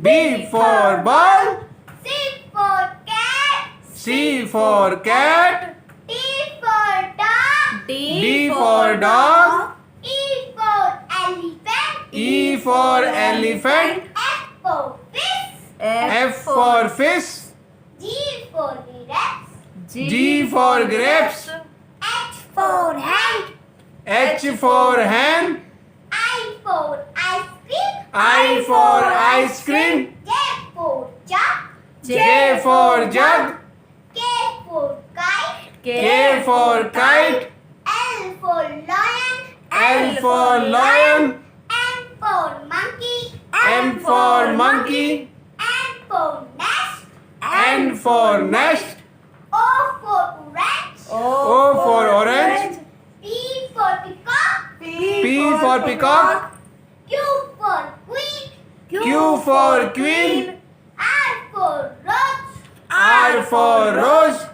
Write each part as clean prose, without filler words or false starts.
B for ball. C for cat. C for cat. D for dog. D for dog. E for elephant. E for elephant. F for fish. F for fish. G for grapes. G for grapes. H for hand. H for hen. I for ice cream. I for ice cream. J for jug. J for jug. K for kite. K for kite. L for lion. L for lion. M for monkey. M for monkey. N for nest. N for nest. O for orange. O for orange. P for peacock. P for peacock. Q for queen. Q for queen. R for rose. R for rose.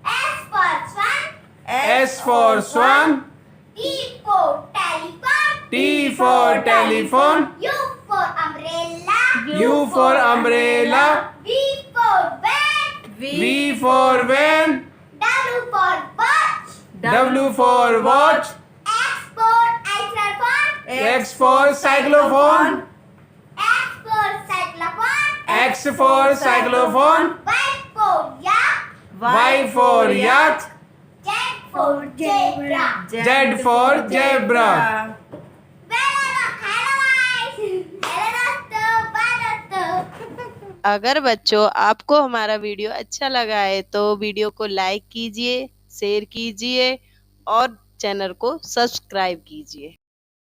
S for swan. S for swan. T for telephone. T for telephone. U for umbrella. U for umbrella. V for van. V for van. W for watch. W for watch. X for xylophone. X for xylophone. X for xylophone. X for xylophone. Y for yak. Y for yak. Z for zebra. Z for zebra. अगर बच्चों आपको हमारा video अच्छा लगा है तो video को like कीजिए, शेयर कीजिए और चैनल को सब्सक्राइब कीजिए।